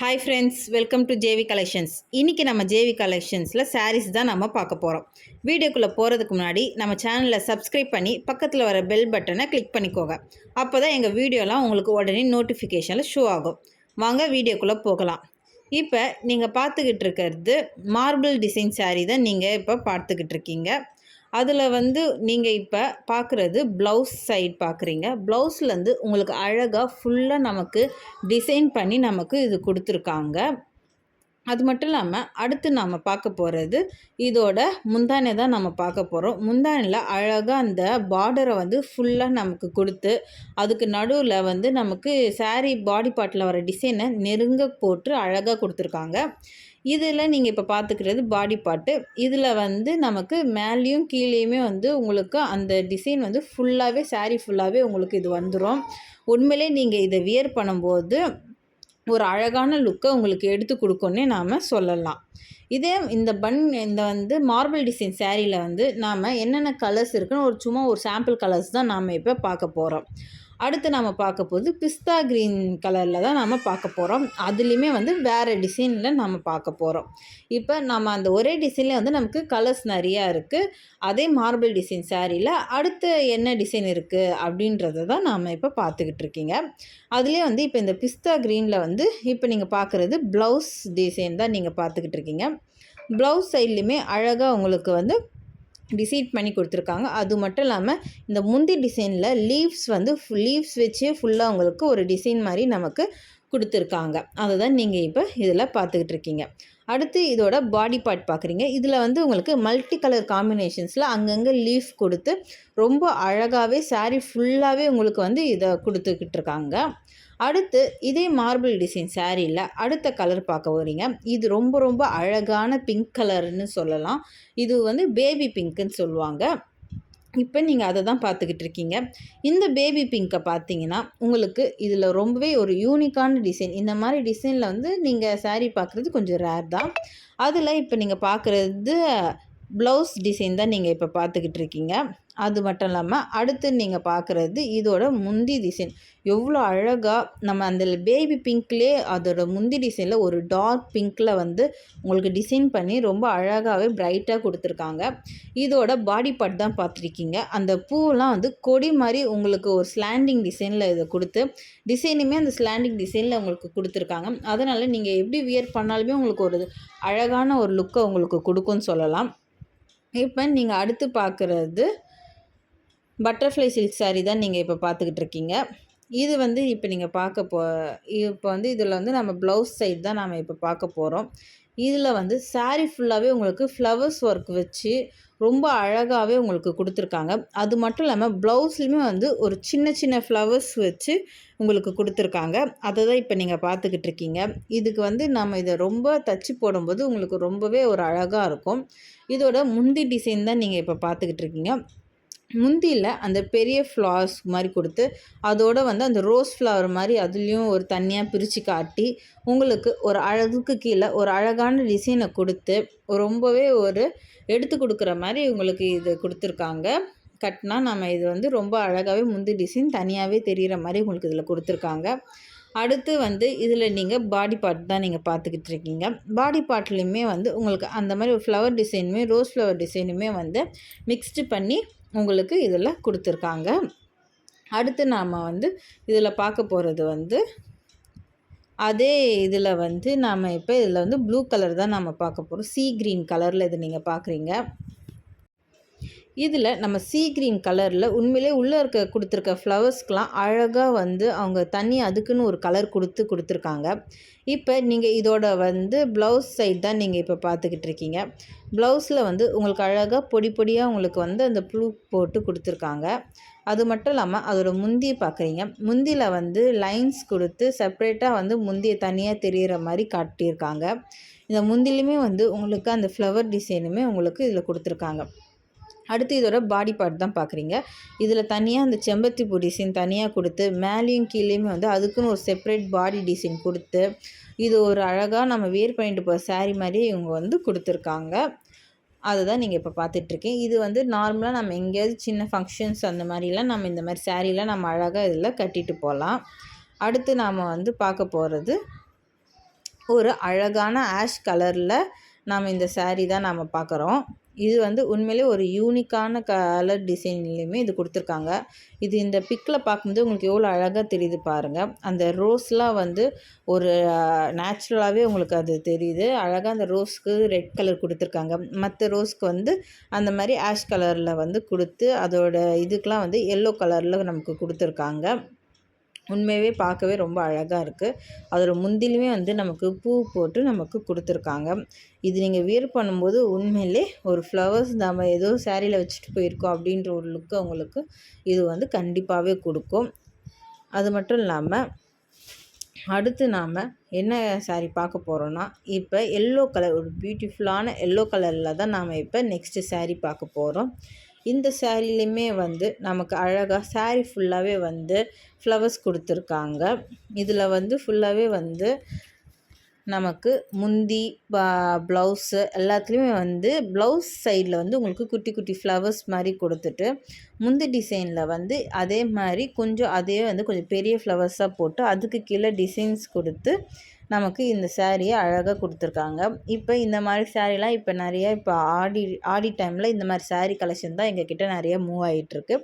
Hi friends, welcome to JV collections. இன்றைக்கி நம்ம JV கலெக்ஷன்ஸில் saris தான் நம்ம பார்க்க போகிறோம். வீடியோக்குள்ளே போகிறதுக்கு முன்னாடி நம்ம சேனலை சப்ஸ்கிரைப் பண்ணி பக்கத்தில் வர பெல் பட்டனை கிளிக் பண்ணிக்கோங்க. அப்போ தான் எங்கள் வீடியோலாம் உங்களுக்கு உடனே நோட்டிஃபிகேஷனில் ஷோ ஆகும். வாங்க வீடியோக்குள்ளே போகலாம். இப்போ நீங்கள் பார்த்துக்கிட்டு இருக்கிறது மார்பிள் டிசைன் சாரீ தான் நீங்கள் இப்போ பார்த்துக்கிட்டு இருக்கீங்க. அதில் நீங்கள் இப்போ பார்க்குறது ப்ளவுஸ் சைட் பார்க்குறீங்க. ப்ளவுஸ்லேருந்து உங்களுக்கு அழகாக ஃபுல்லாக நமக்கு டிசைன் பண்ணி நமக்கு இது கொடுத்துருக்காங்க. அது மட்டும் இல்லாமல் அடுத்து நாம் பார்க்க போகிறது இதோட முந்தானை தான் நம்ம பார்க்க போகிறோம். முந்தானையில் அழகாக அந்த பார்டரை ஃபுல்லாக நமக்கு கொடுத்து அதுக்கு நடுவில் நமக்கு சாரீ பாடி பார்ட்டில் வர டிசைனை நெருங்க போட்டு அழகாக கொடுத்துருக்காங்க. இதில் நீங்கள் இப்போ பார்த்துக்கிறது பாடி பார்ட்டு. இதில் நமக்கு மேலேயும் கீழேயுமே உங்களுக்கு அந்த டிசைன் ஃபுல்லாகவே சாரீ ஃபுல்லாகவே உங்களுக்கு இது வந்துடும். உண்மையிலே நீங்கள் இதை வியர் பண்ணும்போது ஒரு அழகான லுக்கை உங்களுக்கு எடுத்து கொடுக்குன்னே நாம் சொல்லலாம். இதே இந்த மார்பிள் டிசைன் சாரியில் நாம் என்னென்ன கலர்ஸ் இருக்குன்னு சும்மா ஒரு சாம்பிள் கலர்ஸ் தான் நாம் இப்போ பார்க்க போகிறோம். அடுத்து நம்ம பார்க்க போது பிஸ்தா க்ரீன் கலரில் தான் நம்ம பார்க்க போகிறோம். அதுலேயுமே வேறு டிசைனில் நம்ம பார்க்க போகிறோம். இப்போ நம்ம அந்த ஒரே டிசைன்லேயே நமக்கு கலர்ஸ் நிறையா இருக்குது. அதே மார்பிள் டிசைன் சாரியில் அடுத்து என்ன டிசைன் இருக்குது அப்படின்றத தான் நாம் இப்போ பார்த்துக்கிட்டு இருக்கீங்க. அதுலேயே இப்போ இந்த பிஸ்தா க்ரீனில் இப்போ நீங்கள் பார்க்குறது ப்ளவுஸ் டிசைன் தான் நீங்கள் பார்த்துக்கிட்டு இருக்கீங்க. ப்ளவுஸ் சைட்லேயுமே அழகாக உங்களுக்கு டிசைன் பண்ணி கொடுத்துருக்காங்க. அது மட்டும் இல்லாமல் இந்த முந்தி டிசைனில் லீவ்ஸ் வச்சே ஃபுல்லாக உங்களுக்கு ஒரு டிசைன் மாதிரி நமக்கு கொடுத்துருக்காங்க. அதை தான் நீங்கள் இப்போ இதில் பார்த்துக்கிட்டு இருக்கீங்க. அடுத்து இதோட பாடி பார்ட் பார்க்குறீங்க. இதில் உங்களுக்கு மல்டி கலர் காம்பினேஷன்ஸில் அங்கங்கே லீஃப் கொடுத்து ரொம்ப அழகாகவே சாரீ ஃபுல்லாகவே உங்களுக்கு இதை கொடுத்துக்கிட்டு இருக்காங்க. அடுத்து இதே மார்பிள் டிசைன் சாரியில் அடுத்த கலர் பார்க்க போகிறீங்க. இது ரொம்ப ரொம்ப அழகான பிங்க் கலர்னு சொல்லலாம். இது பேபி பிங்க்குன்னு சொல்லுவாங்க. இப்போ நீங்கள் அதை தான் பார்த்துக்கிட்டு இருக்கீங்க. இந்த பேபி பிங்க்கை பார்த்தீங்கன்னா உங்களுக்கு இதில் ரொம்பவே ஒரு யூனிக்கான டிசைன். இந்த மாதிரி டிசைனில் நீங்கள் சாரீ பார்க்குறது கொஞ்சம் ரேர் தான். அதில் இப்போ நீங்கள் பார்க்குறது ப்ளவுஸ் டிசைன் தான் நீங்கள் இப்போ பார்த்துக்கிட்டு இருக்கீங்க. அது மட்டும் இல்லாமல் அடுத்து நீங்கள் பார்க்குறது இதோட முந்தி டிசைன். எவ்வளோ அழகாக நம்ம அந்த பேபி பிங்க்லேயே அதோட முந்தி டிசைனில் ஒரு டார்க் பிங்க்கில் உங்களுக்கு டிசைன் பண்ணி ரொம்ப அழகாகவே பிரைட்டாக கொடுத்துருக்காங்க. இதோட பாடி பார்ட் தான் பார்த்துருக்கீங்க. அந்த பூவெலாம் கொடி மாதிரி உங்களுக்கு ஒரு ஸ்லாண்டிங் டிசைனில் இதை கொடுத்து டிசைனுமே அந்த ஸ்லாண்டிங் டிசைனில் உங்களுக்கு கொடுத்துருக்காங்க. அதனால் நீங்கள் எப்படி வியர் பண்ணாலுமே உங்களுக்கு ஒரு அழகான ஒரு லுக்கை உங்களுக்கு கொடுக்குன்னு சொல்லலாம். இப்போ நீங்கள் அடுத்து பார்க்குறது பட்டர்ஃப்ளை சில்க் சாரீ தான் நீங்கள் இப்போ பார்த்துக்கிட்டு இருக்கீங்க. இது இப்போ நீங்கள் இப்போ இதில் நம்ம ப்ளவுஸ் சைட் தான் நாம் இப்போ பார்க்க போகிறோம். இதில் சாரீ ஃபுல்லாகவே உங்களுக்கு ஃப்ளவர்ஸ் ஒர்க் வச்சு ரொம்ப அழகாகவே உங்களுக்கு கொடுத்துருக்காங்க. அது மட்டும் இல்லாமல் ப்ளவுஸ்லையுமே ஒரு சின்ன சின்ன ஃப்ளவர்ஸ் வச்சு உங்களுக்கு கொடுத்துருக்காங்க. அதை தான் இப்போ நீங்கள் பார்த்துக்கிட்டு இருக்கீங்க. இதுக்கு நம்ம இதை ரொம்ப தச்சு போடும்போது உங்களுக்கு ரொம்பவே ஒரு அழகாக இருக்கும். இதோட முந்தி டிசைன் தான் நீங்கள் இப்போ பார்த்துக்கிட்டு இருக்கீங்க. முந்தியில் அந்த பெரிய ஃப்ளவர்ஸ் மாதிரி கொடுத்து அதோடு அந்த ரோஸ் ஃப்ளவர் மாதிரி அதுலேயும் ஒரு தனியாக பிரித்து காட்டி உங்களுக்கு ஒரு அழகுக்கு கீழே ஒரு அழகான டிசைனை கொடுத்து ரொம்பவே ஒரு எடுத்து கொடுக்குற மாதிரி உங்களுக்கு இது கொடுத்துருக்காங்க. கட்டினா நம்ம இது ரொம்ப அழகாகவே முந்தி டிசைன் தனியாகவே தெரிகிற மாதிரி உங்களுக்கு இதில் கொடுத்துருக்காங்க. அடுத்து இதில் நீங்கள் பாடி பார்ட் தான் நீங்கள் பார்த்துக்கிட்டு இருக்கீங்க. பாடி பார்ட்லேயுமே உங்களுக்கு அந்த மாதிரி ஒரு ஃப்ளவர் டிசைனுமே ரோஸ் ஃப்ளவர் டிசைனுமே மிக்ஸ்டு பண்ணி உங்களுக்கு இதில் கொடுத்துருக்காங்க. அடுத்து நாம் இதில் பார்க்க போகிறது அதே இதில் நாம் இப்போ இதில் ப்ளூ கலர் தான் நம்ம பார்க்க போகிறோம். சீ க்ரீன் கலரில் இது நீங்கள் பார்க்குறீங்க. இதில் நம்ம சீ க்ரீன் கலரில் உண்மையிலே உள்ளே கொடுத்துருக்க ஃப்ளவர்ஸ்க்கெலாம் அழகாக அவங்க தண்ணி அதுக்குன்னு ஒரு கலர் கொடுத்துருக்காங்க. இப்போ நீங்கள் இதோட ப்ளவுஸ் சைட் தான் நீங்கள் இப்போ பார்த்துக்கிட்டு இருக்கீங்க. ப்ளவுஸில் உங்களுக்கு அழகாக பொடி பொடியாக உங்களுக்கு அந்த ப்ளூ போட்டு கொடுத்துருக்காங்க. அது மட்டும் இல்லாமல் அதோட முந்தியை பார்க்குறீங்க. முந்தியில் லைன்ஸ் கொடுத்து செப்ரேட்டாக முந்தியை தனியாக தெரிகிற மாதிரி காட்டியிருக்காங்க. இந்த முந்திலையுமே உங்களுக்கு அந்த ஃப்ளவர் டிசைனுமே உங்களுக்கு இதில் கொடுத்துருக்காங்க. அடுத்து இதோட பாடி பார்ட் தான் பார்க்குறீங்க. இதில் தனியாக அந்த செம்பருத்தி பூ டிசைன் தனியாக கொடுத்து மேலேயும் கீழேயுமே அதுக்குன்னு ஒரு செப்பரேட் பாடி டிசைன் கொடுத்து இது ஒரு அழகாக நம்ம வியர் பண்ணிட்டு போகிற சாரீ மாதிரியே இவங்க கொடுத்துருக்காங்க. அதை தான் நீங்கள் இப்போ பார்த்துட்ருக்கீங்க. இது நார்மலாக நம்ம எங்கேயாவது சின்ன ஃபங்க்ஷன்ஸ் அந்த மாதிரிலாம் நம்ம இந்த மாதிரி சாரீலாம் நம்ம அழகாக இதில் கட்டிட்டு போகலாம். அடுத்து நாம் பார்க்க போகிறது ஒரு அழகான ஆஷ் கலரில் நாம் இந்த saree தான் நாம் பார்க்குறோம். இது வந்து உண்மையிலே ஒரு யூனிக்கான கலர் டிசைன்லேயுமே இது கொடுத்துருக்காங்க. இது இந்த பிக்கில் பார்க்கும்போது உங்களுக்கு எவ்வளோ அழகாக தெரியுது பாருங்கள். அந்த ரோஸ்லாம் வந்து ஒரு நேச்சுரலாகவே உங்களுக்கு அது தெரியுது. அழகாக அந்த ரோஸ்க்கு ரெட் கலர் கொடுத்துருக்காங்க. மற்ற ரோஸ்க்கு வந்து அந்த மாதிரி ஆஷ் கலரில் வந்து கொடுத்து அதோட இதுக்கெலாம் வந்து எல்லோ கலரில் நமக்கு கொடுத்துருக்காங்க. உண்மையாகவே பார்க்கவே ரொம்ப அழகாக இருக்குது. அதோட முந்திலுமே வந்து நமக்கு பூ போட்டு நமக்கு கொடுத்துருக்காங்க. இது நீங்கள் வியர் பண்ணும்போது உண்மையிலே ஒரு ஃப்ளவர்ஸ் நம்ம ஏதோ சாரியில் வச்சுட்டு போயிருக்கோம் அப்படின்ற ஒரு லுக்கை உங்களுக்கு இது வந்து கண்டிப்பாகவே கொடுக்கும். அது மட்டும் இல்லாமல் அடுத்து நாம் என்ன saree பார்க்க போகிறோன்னா, இப்போ எல்லோ கலர் ஒரு பியூட்டிஃபுல்லான எல்லோ கலரில் தான் நாம் இப்போ நெக்ஸ்ட்டு saree பார்க்க போகிறோம். இந்த சாரிலையுமே வந்து நமக்கு அழகாக saree ஃபுல்லாகவே வந்து ஃப்ளவர்ஸ் கொடுத்துருக்காங்க. இதில் வந்து ஃபுல்லாகவே வந்து நமக்கு முந்தி ப்ளவுஸு எல்லாத்துலேயுமே வந்து ப்ளவுஸ் சைடில் வந்து உங்களுக்கு குட்டி குட்டி ஃப்ளவர்ஸ் மாதிரி கொடுத்துட்டு, முந்தி டிசைனில் வந்து அதே மாதிரி கொஞ்சம் அதே வந்து கொஞ்சம் பெரிய ஃப்ளவர்ஸாக போட்டு அதுக்கு கீழே டிசைன்ஸ் கொடுத்து நமக்கு இந்த சாரியை அழகாக கொடுத்துருக்காங்க. இப்போ இந்த மாதிரி சாரீலாம் இப்போ நிறையா இப்போ ஆடி டைமில் இந்த மாதிரி saree கலெக்ஷன் தான் எங்ககிட்ட நிறைய மூவ் ஆகிட்டுருக்கு.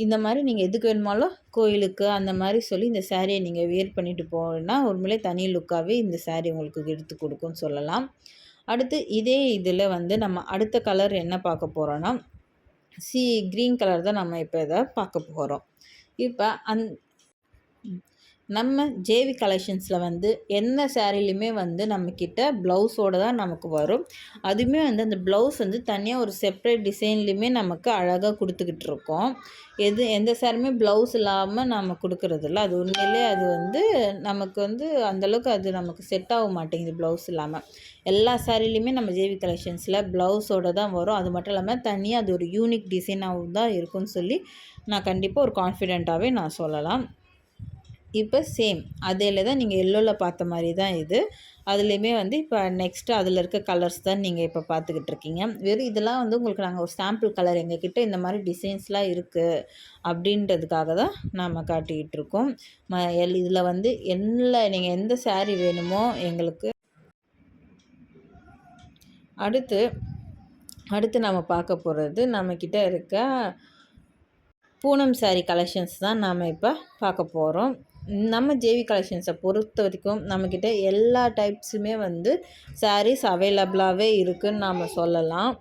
இந்த மாதிரி நீங்கள் எதுக்கு வேணுமாலும் கோயிலுக்கு அந்த மாதிரி சொல்லி இந்த சாரியை நீங்கள் வியர் பண்ணிட்டு போனால் உண்மையிலே தனி லுக்காகவே இந்த saree உங்களுக்கு எடுத்து கொடுக்கும்னு சொல்லலாம். அடுத்து இதே இதில் வந்து நம்ம அடுத்த கலர் என்ன பார்க்க போகிறோன்னா, க்ரீன் கலர் தான் நம்ம இப்போ இதை பார்க்க போகிறோம். இப்போ நம்ம ஜேவி கலெக்ஷன்ஸில் வந்து என்ன சாரிலையுமே வந்து நம்மக்கிட்ட ப்ளவுஸோடு தான் நமக்கு வரும். அதுவுமே வந்து அந்த ப்ளவுஸ் வந்து தனியாக ஒரு செப்ரேட் டிசைன்லேயுமே நமக்கு அழகாக கொடுத்துக்கிட்டு இருக்கோம். எந்த சாரியுமே ப்ளவுஸ் இல்லாமல் நம்ம கொடுக்குறதில்ல. அது உண்மையிலே அது வந்து நமக்கு வந்து அந்தளவுக்கு அது நமக்கு செட் ஆக மாட்டேங்குது ப்ளவுஸ் இல்லாமல். எல்லா சாரிலையுமே நம்ம ஜேவி கலெக்ஷன்ஸில் ப்ளவுஸோடு தான் வரும். அது மட்டும் இல்லாமல் தனியாக அது ஒரு யூனிக் டிசைனாகவும் தான் இருக்கும்னு சொல்லி நான் கண்டிப்பாக ஒரு கான்ஃபிடெண்ட்டாகவே நான் சொல்லலாம். இப்போ சேம் அதில் தான் நீங்கள் எல்லோவில் பார்த்த மாதிரி தான் இது. அதுலேயுமே வந்து இப்போ நெக்ஸ்ட்டு அதில் இருக்க கலர்ஸ் தான் நீங்கள் இப்போ பார்த்துக்கிட்டு இருக்கீங்க. வெறும் இதெல்லாம் வந்து உங்களுக்கு நாங்கள் ஒரு சாம்பிள் கலர் எங்ககிட்ட இந்த மாதிரி டிசைன்ஸ்லாம் இருக்குது அப்படின்றதுக்காக தான் நாம் காட்டிக்கிட்டு இருக்கோம். இதில் வந்து நீங்கள் எந்த saree வேணுமோ எங்களுக்கு அடுத்து நம்ம பார்க்க போகிறது நம்மக்கிட்ட இருக்க பூனம் saree கலெக்ஷன்ஸ் தான் நாம் இப்போ பார்க்க போகிறோம். நம்ம ஜேவி கலெக்ஷன்ஸை பொறுத்த வரைக்கும் நம்மக்கிட்ட எல்லா டைப்ஸுமே வந்து சாரீஸ் அவைலபிளாகவே இருக்குதுன்னு நாம் சொல்லலாம்.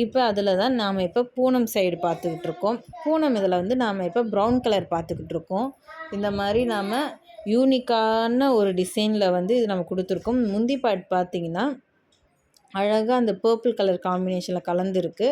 இப்போ அதில் தான் நாம் இப்போ பூனம் சைடு பார்த்துக்கிட்டு இருக்கோம். பூனம் இதில் வந்து நாம் இப்போ ப்ரௌன் கலர் பார்த்துக்கிட்டு இருக்கோம். இந்த மாதிரி நாம் யூனிக்கான ஒரு டிசைனில் வந்து இது நம்ம கொடுத்துருக்கோம். முந்தி பார்ட் பார்த்திங்கன்னா அழகாக அந்த பர்பிள் கலர் காம்பினேஷனில் கலந்துருக்கு.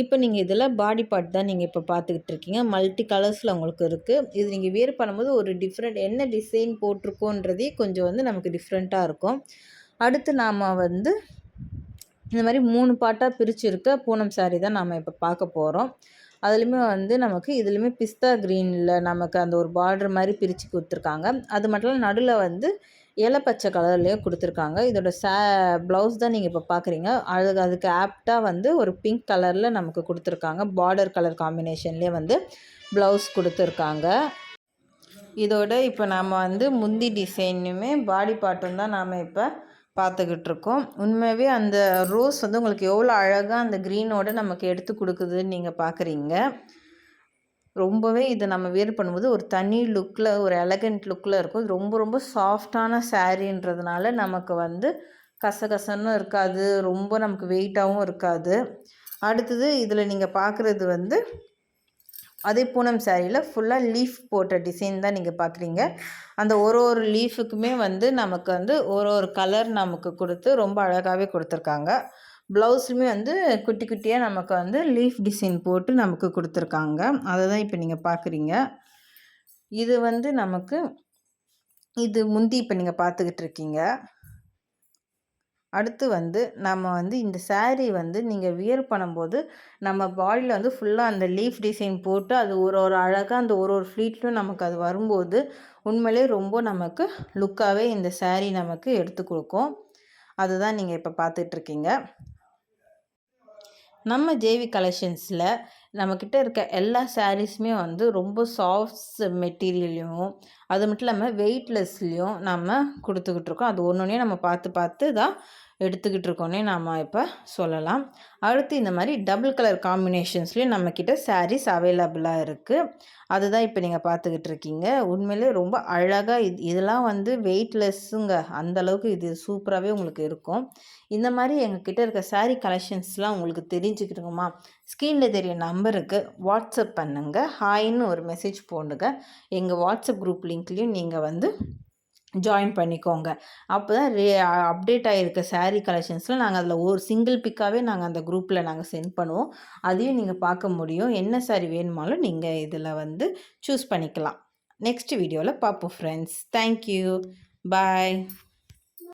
இப்போ நீங்கள் இதில் பாடி பார்ட் தான் நீங்கள் இப்போ பார்த்துக்கிட்டு இருக்கீங்க. மல்டி கலர்ஸில் உங்களுக்கு இருக்குது. இது நீங்கள் வியர் பண்ணும்போது ஒரு டிஃப்ரெண்ட் என்ன டிசைன் போட்டிருக்கோன்றதே கொஞ்சம் வந்து நமக்கு டிஃப்ரெண்ட்டாக இருக்கும். அடுத்து நாம் வந்து இந்த மாதிரி 3 பார்ட்டாக பிரிச்சுருக்க பூனம் saree தான் நாம் இப்போ பார்க்க போகிறோம். அதுலேயுமே வந்து நமக்கு இதுலேயுமே பிஸ்தா க்ரீனில் நமக்கு அந்த ஒரு பார்டர் மாதிரி பிரித்து கொடுத்துருக்காங்க. அது மட்டும் இல்லை நடுவில் வந்து இலை பச்சை கலர்லேயே கொடுத்துருக்காங்க. இதோட ப்ளவுஸ் தான் நீங்கள் இப்போ பார்க்குறீங்க. அதுக்கு ஆப்டாக வந்து ஒரு பிங்க் கலரில் நமக்கு கொடுத்துருக்காங்க. பார்டர் கலர் காம்பினேஷன்லேயே வந்து ப்ளவுஸ் கொடுத்துருக்காங்க. இதோட இப்போ நாம் வந்து முந்தி டிசைனுமே பாடி பார்ட்டும் தான் நாம் இப்போ பார்த்துக்கிட்டு இருக்கோம். உண்மையாகவே அந்த ரோஸ் வந்து உங்களுக்கு எவ்வளோ அழகாக அந்த க்ரீனோட நமக்கு எடுத்து கொடுக்குதுன்னு நீங்கள் பார்க்குறீங்க. ரொம்பவே இதை நம்ம வியர் பண்ணும்போது ஒரு தனி லுக்கில் ஒரு எலகண்ட் லுக்கில் இருக்கும். ரொம்ப ரொம்ப சாஃப்டான சாரீன்றதுனால நமக்கு வந்து கசகசன்னு இருக்காது, ரொம்ப நமக்கு வெயிட்டாகவும் இருக்காது. அடுத்தது இதில் நீங்கள் பார்க்குறது வந்து அதே பூனம் சாரியில் ஃபுல்லாக லீஃப் போட்ட டிசைன் தான் நீங்கள் பார்க்குறீங்க. அந்த ஒரு லீஃபுக்குமே வந்து நமக்கு வந்து ஒரு கலர் நமக்கு கொடுத்து ரொம்ப அழகாகவே கொடுத்துருக்காங்க. ப்ளவுஸுமே வந்து குட்டி குட்டியாக நமக்கு வந்து லீஃப் டிசைன் போட்டு நமக்கு கொடுத்துருக்காங்க. அதை தான் இப்போ நீங்கள் பார்க்குறீங்க. இது வந்து நமக்கு இது முந்தி இப்போ நீங்கள் பார்த்துக்கிட்டு இருக்கீங்க. அடுத்து வந்து நம்ம வந்து இந்த saree வந்து நீங்கள் வியர் பண்ணும்போது நம்ம பாடியில் வந்து ஃபுல்லாக அந்த லீஃப் டிசைன் போட்டு அது ஒரு அழகாக அந்த ஒரு ஃப்ளீட்லையும் நமக்கு அது வரும்போது உண்மையிலே ரொம்ப நமக்கு லுக்காகவே இந்த saree நமக்கு எடுத்து கொடுக்கும். அதுதான் நீங்கள் இப்போ பார்த்துட்ருக்கீங்க. நம்ம ஜேவி கலெக்ஷன்ஸில் நம்மக்கிட்ட இருக்க எல்லா சாரீஸுமே வந்து ரொம்ப சாஃப்ட் மெட்டீரியல்லையும் அது மட்டும் இல்லாமல் வெயிட்லெஸ்லேயும் நம்ம கொடுத்துக்கிட்டு இருக்கோம். அது ஒன்று ஒன்றே நம்ம பார்த்து பார்த்து தான் எடுத்துக்கிட்டு இருக்கோன்னே நாம் இப்போ சொல்லலாம். அடுத்து இந்த மாதிரி டபுள் கலர் காம்பினேஷன்ஸ்லேயும் நம்மக்கிட்ட சாரீஸ் அவைலபிளாக இருக்குது. அதுதான் இப்போ நீங்கள் பார்த்துக்கிட்டு இருக்கீங்க. உண்மையிலே ரொம்ப அழகாக இதெல்லாம் வந்து வெயிட்லெஸ்ஸுங்க. அந்தளவுக்கு இது சூப்பராகவே உங்களுக்கு இருக்கும். இந்த மாதிரி எங்ககிட்ட இருக்க சாரீ கலெக்ஷன்ஸ்லாம் உங்களுக்கு தெரிஞ்சுக்கிட்டுங்கம்மா, ஸ்க்ரீனில் தெரிய நம்பருக்கு வாட்ஸ்அப் பண்ணுங்கள். ஹாய்ன்னு ஒரு மெசேஜ் போடுங்க. எங்கள் வாட்ஸ்அப் குரூப் லிங்க்லேயும் நீங்கள் வந்து ஜாயின் பண்ணிக்கோங்க. அப்போ தான் அப்டேட் ஆகிருக்க சாரீ கலெக்ஷன்ஸில் நாங்கள் அதில் ஒரு சிங்கிள் பிக்காகவே நாங்கள் அந்த குரூப்பில் நாங்கள் சென்ட் பண்ணுவோம். அதையும் நீங்கள் பார்க்க முடியும். என்ன சாரீ வேணுமாலும் நீங்கள் இதில் வந்து சூஸ் பண்ணிக்கலாம். நெக்ஸ்ட் வீடியோவில் பார்ப்போம் ஃப்ரெண்ட்ஸ். தேங்க்யூ. பாய்.